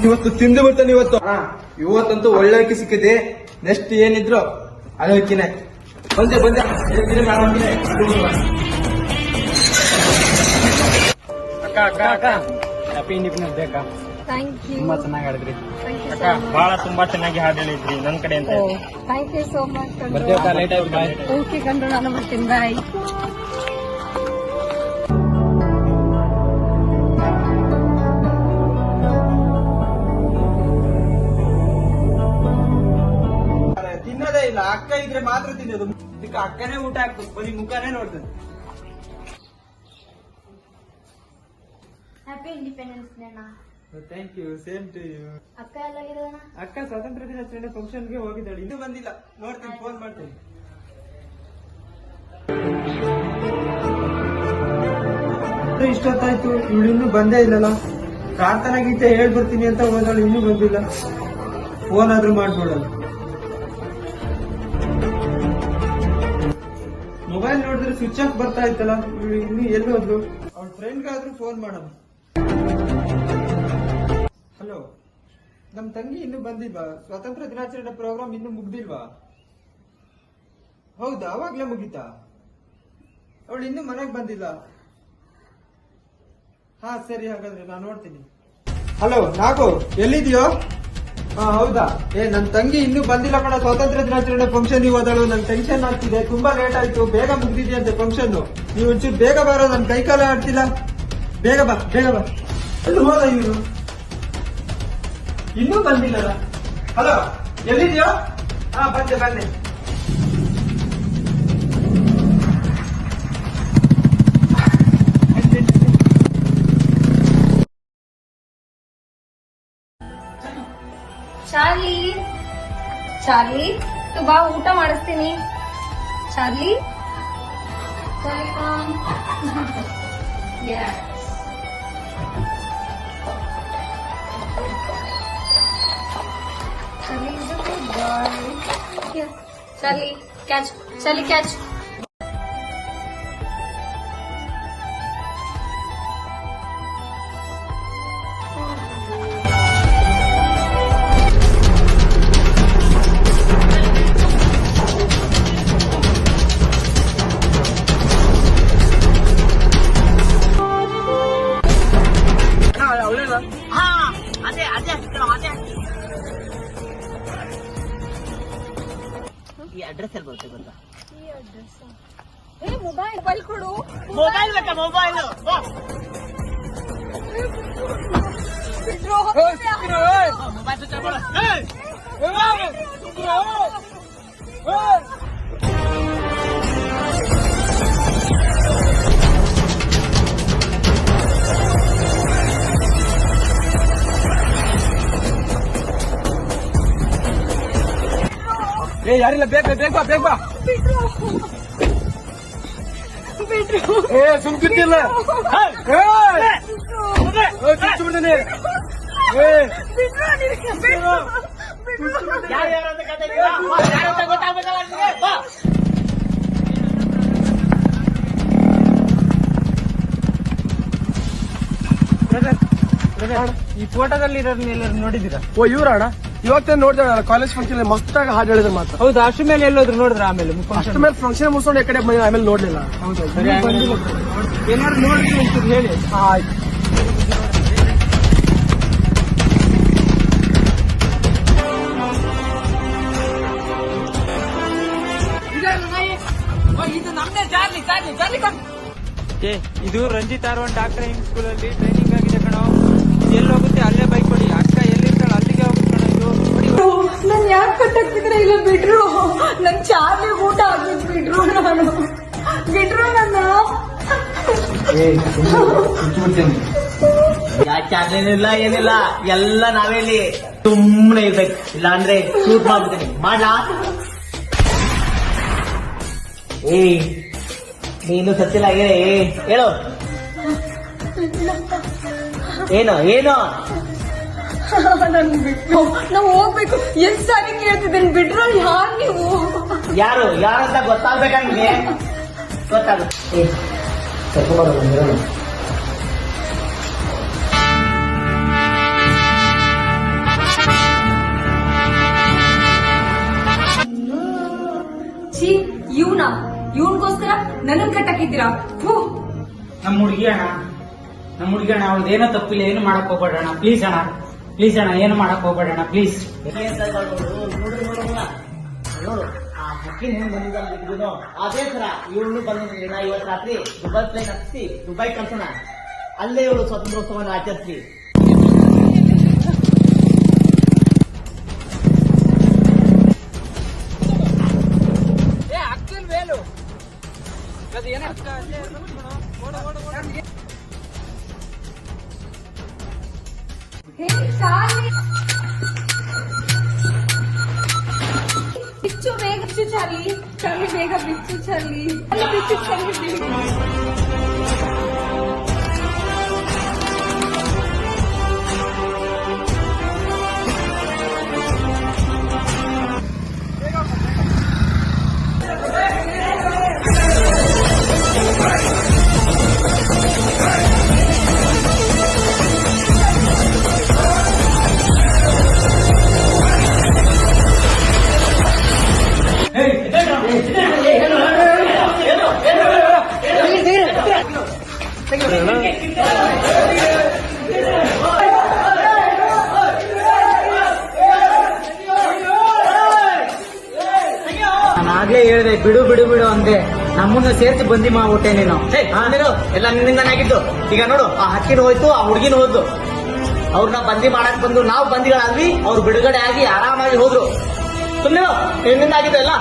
ಇವತ್ತು ತಿಂದು ಬಿಡ್ತಾನೆ ಇವತ್ತಂತೂ ಒಳ್ಳೆ ಅಕ್ಕಿ ಸಿಕ್ಕಿದೆ. ನೆಕ್ಸ್ಟ್ ಏನಿದ್ರು ಅದು ಅಕ್ಕಿನೇ. ಬಂದೆ ಅಕ್ಕ ಹ್ಯಾಪಿ ಇಂಡಿಪೆಂಡೆನ್ಸ್ ಡೇ ಅಕ್ಕ. ತುಂಬಾ ಚೆನ್ನಾಗಿ ಹಾಡಿದ್ರಿ ಅಕ್ಕ. ತುಂಬಾ ಚೆನ್ನಾಗಿ ಹಾಡು ಹೇಳಿದ್ರಿ ನನ್ ಕಡೆ ಅಂತ. Thank you so much. ಬರ್ತೀವಕ್ಕ, ಲೈಟ್ ಆಯ್ತು. ಬಾಯ್. ಓಕೆ ಕಂಡ್ರು, ನಾನು ಬರ್ತೀನಿ. ಬಾಯ್. ತಿನ್ನೋದೇ ಇಲ್ಲ. ಅಕ್ಕ ಇದ್ರೆ ಮಾತ್ರ ತಿನ್ನೋದು. ಇದಕ್ಕೆ ಅಕ್ಕನೇ ಊಟ ಹಾಕ್ಬೇಕು, ಬರೀ ಮುಖನೇ ನೋಡ್ತದೆ. ಹ್ಯಾಪಿ ಇಂಡಿಪೆಂಡೆನ್ಸ್ ಡೇ ಅಣ್ಣ. Thank you, same to you. ಅಕ್ಕ ಎಲ್ಲ ಇರೋಣ? ಅಕ್ಕ ಸ್ವಾತಂತ್ರ್ಯ ದಿನಾಚರಣೆ ಫಂಕ್ಷನ್ಗೆ ಹೋಗಿದ್ದಾಳೆ, ಇನ್ನೂ ಬಂದಿಲ್ಲ. ನೋಡ್ತೀನಿ, ಫೋನ್ ಮಾಡ್ತೀನಿ. ಇಷ್ಟೊತ್ತಾಯ್ತು, ಇವಳು ಇನ್ನೂ ಬಂದೇ ಇಲ್ಲಲ್ಲ. ಪ್ರಾರ್ಥನಾ ಗೀತೆ ಹೇಳ್ಬರ್ತೀನಿ ಅಂತ ಹೋದಳು, ಇನ್ನೂ ಬಂದಿಲ್ಲ. ಫೋನ್ ಆದ್ರೂ ಮಾಡ್ಬೋಳಲ್ಲ. ಮೊಬೈಲ್ ನೋಡಿದ್ರೆ ಸ್ವಿಚ್ ಆಫ್ ಬರ್ತಾ ಇತ್ತಲ್ಲ. ಇವಳು ಇನ್ನೂ ಎಲ್ಲಿ ಹೋದ್ಲು? ಅವ್ಳ ಫ್ರೆಂಡ್ಗಾದ್ರೂ ಫೋನ್ ಮಾಡೋಣ. ಹಲೋ, ನಮ್ ತಂಗಿ ಇನ್ನೂ ಬಂದಿಲ್ವಾ? ಸ್ವಾತಂತ್ರ್ಯ ದಿನಾಚರಣೆ ಪ್ರೋಗ್ರಾಮ್ ಇನ್ನೂ ಮುಗ್ದಿಲ್ವಾ? ಹೌದಾ, ಅವಾಗ್ಲೇ ಮುಗೀತಾ? ಅವಳು ಇನ್ನೂ ಮನೆಗೆ ಬಂದಿಲ್ಲ. ಹಾ ಸರಿ, ಹಾಗಾದ್ರೆ ನಾನು ನೋಡ್ತೀನಿ. ಹಲೋ ನಾಗು, ಎಲ್ಲಿದ್ಯೋ? ಹಾ ಹೌದಾ? ನನ್ ತಂಗಿ ಇನ್ನೂ ಬಂದಿಲ್ಲ ಕಣ. ಸ್ವಾತಂತ್ರ್ಯ ದಿನಾಚರಣೆ ಫಂಕ್ಷನ್ ಹೋದಳು. ನನ್ ಟೆನ್ಷನ್ ಆಗ್ತಿದೆ, ತುಂಬಾ ಲೇಟ್ ಆಯ್ತು. ಬೇಗ ಮುಗ್ದಿದ್ಯಂತೆ ಫಂಕ್ಷನ್. ನೀವು ಒಂಚೂರು ಬೇಗ ಬಾರೋ, ನನ್ ಕೈ ಕಾಲ ಆಡ್ತಿಲ್ಲ. ಬೇಗ ಬಾ. ಎಲ್ಲಿ ಹೋದ ಇವನು? ಇನ್ನೂ ಬಂದಿಲ್ಲ. ಹಲೋ, ಎಲ್ಲಿದ್ಯೋ? ಹಾ ಬಂದೆ. ಚಾರ್ಲಿ ತು ಬಾ, ಊಟ ಮಾಡಿಸ್ತೀನಿ. Charlie catch. ಈ ಅಡ್ರೆಸ್ ಎಲ್ಲಿ ಬರುತ್ತೆ ಗೊತ್ತಾ? ಮೊಬೈಲ್ ಕೊಡು. ಮೊಬೈಲ್ ಬೇಕಾ? ಮೊಬೈಲ್ ಯಾರಿಲ್ಲ, ಬೇಗ ಬಾ. ಸುಮ್ಕಿರ್ತಿಲ್ಲ. ಬಿಡ್ತೀನಿ. ಈ ಫೋಟೋದಲ್ಲಿ ಎಲ್ಲರೂ ನೋಡಿದೀರಾ? ಓ ಇವ್ರಣ್ಣ, ಇವತ್ತೇ ನೋಡಿದ ಕಾಲೇಜ್ ಫಂಕ್ಷನ್ ಮಸ್ತಾಗಿ ಹಾಡು ಹೇಳಿದ್ರೆ ಮಾತ್ರ. ಹೌದು, ಅಷ್ಟು ಮೇಲೆ ಎಲ್ಲೋದ್ರು ನೋಡಿದ್ರ? ಆಮೇಲೆ ಅಷ್ಟು ಮೇಲೆ ಫಂಕ್ಷನ್ ಮುಗಿಸ್ಕೊಂಡು ಈ ಕಡೆ ಆಮೇಲೆ ನೋಡ್ಲಿಲ್ಲ. ಹೌದು, ಏನಾದ್ರು ನೋಡಿದ್ರೆ ಹೇಳಿ. ಆಯ್ತು. ಇದು ರಂಜಿತ್ ಆರ್ವನ್ ಡಾಕ್ಟರ್ ಸ್ಕೂಲ್ ಅಲ್ಲಿ ಟ್ರೈನಿಂಗ್ ಆಗಿದೆ ಕಣೋ. ಎಲ್ಲಿ ಹೋಗುತ್ತೆ ಅಲ್ಲೇ ಬೈಕ್ ಕೊಡಿ. ಅಕ್ಕ ಎಲ್ಲಿರ್ತಾಳೆ ಅಲ್ಲಿಗೆ ಹೋಗುತ್ತೆ ಕಣ. ಇದು ನನ್ ಯಾಕೆ ಕಟ್ಟಾಕ್ತಿದ್ರೆ? ಇಲ್ಲ ಬಿಡ್ರು, ನನ್ ಚಾರ್ಲಿ ಊಟ ಆಗ್ಬೇಕು. ಬಿಡ್ರು ನನ್ನ. ಯಾಕೇನಿಲ್ಲ, ಏನಿಲ್ಲ, ಎಲ್ಲ ನಾವೇಲಿ ಸುಮ್ಮನೆ ಇರ್ಬೇಕು. ಇಲ್ಲ ಅಂದ್ರೆ ಶೂಟ್ ಮಾಡ್ಬಿಡ್ತೀನಿ. ಮಾಡ್ಲಾ? ನೀನು ಸತ್ತಿಲ್ಲ. ಹೇಳು, ಏನೋ ನನ್ ಬಿಟ್ಟು ನಾವು ಹೋಗ್ಬೇಕು. ಎಷ್ಟ್ ಸಾರಿ ಕೇಳ್ತಿದ್ದೇನೆ, ಬಿಡ್ರು. ಯಾರು ನೀವು? ಯಾರು ಅಂತ ಗೊತ್ತಾಗ್ಬೇಕಂಗೆ. ಗೊತ್ತಾಗುತ್ತೆ. ಇವನ್ಗೋಸ್ಕರ ನನ್ನ ಕಟ್ಟಾಕಿದ್ದೀರಾ? ಥು. ನಮ್ಮ ಹುಡುಗಿ ಅಣ್ಣ ಅವ್ಳದೇನೋ ತಪ್ಪಿಲ್ಲ, ಏನು ಮಾಡಕ್ ಹೋಗ್ಬೇಡಣ್ಣ ಪ್ಲೀಸ್ ಅಣ್ಣ, ಪ್ಲೀಸ್ ಅಣ್ಣ, ಏನು ಮಾಡಕ್ ಹೋಗ್ಬೇಡಣ್ಣ ಪ್ಲೀಸ್. ನೋಡು ಆ ಹಕ್ಕಿ ಹೆಂಗ್ ಬಂದಿದ್ದೋ ಅದೇ ತರ ಇವಳು ಬಂದಿದ್ದೀನಿ. ನಾ ಇವತ್ತು ರಾತ್ರಿ ದುಬೈ ಫ್ಲೈಟ್ ಹತ್ತಿಸಿ ದುಬೈ ಕಳ್ಸೋಣ, ಅಲ್ಲೇ ಇವಳು ಸ್ವಾತಂತ್ರ್ಯೋತ್ಸವವನ್ನು ಆಚರಿಸ್ಲಿ. ಹೇ ಚಾರ್ಲಿ, ಬಿಚ್ಚು ಬೇಗ, ಬಿಚ್ಚು ಚಾರ್ಲಿ, ಚಾರ್ಲಿ ಬೇಗ ಬಿಚ್ಚು ಚಾರ್ಲಿ, ಬಿಚ್ಚು ಚಾರ್ಲಿ ಬೇಗ. ನಾನು ಆಗ್ಲೇ ಹೇಳ್ದೆ ಬಿಡು ಬಿಡು ಬಿಡು ಅಂದೆ, ನಮ್ಮನ್ನ ಸೇರ್ಸಿ ಬಂದಿ ಮಾಡ್ಬಿಟ್ಟೆ ನೀನು. ಎಲ್ಲ ನಿನ್ನಿಂದಾನೇ ಆಗಿದ್ದು. ಈಗ ನೋಡು ಆ ಹಕ್ಕಿನ ಹೋಯ್ತು, ಆ ಹುಡುಗಿನ ಹೋದ್ದು. ಅವ್ರನ್ನ ಬಂದಿ ಮಾಡಕ್ ಬಂದು ನಾವು ಬಂದಿಗಳಾದ್ವಿ, ಅವ್ರು ಬಿಡುಗಡೆ ಆಗಿ ಆರಾಮಾಗಿ ಹೋದ್ರು. ಸುಮ್ಮನೆ ನಿನ್ನಿಂದ ಆಗಿದ್ದು ಎಲ್ಲ.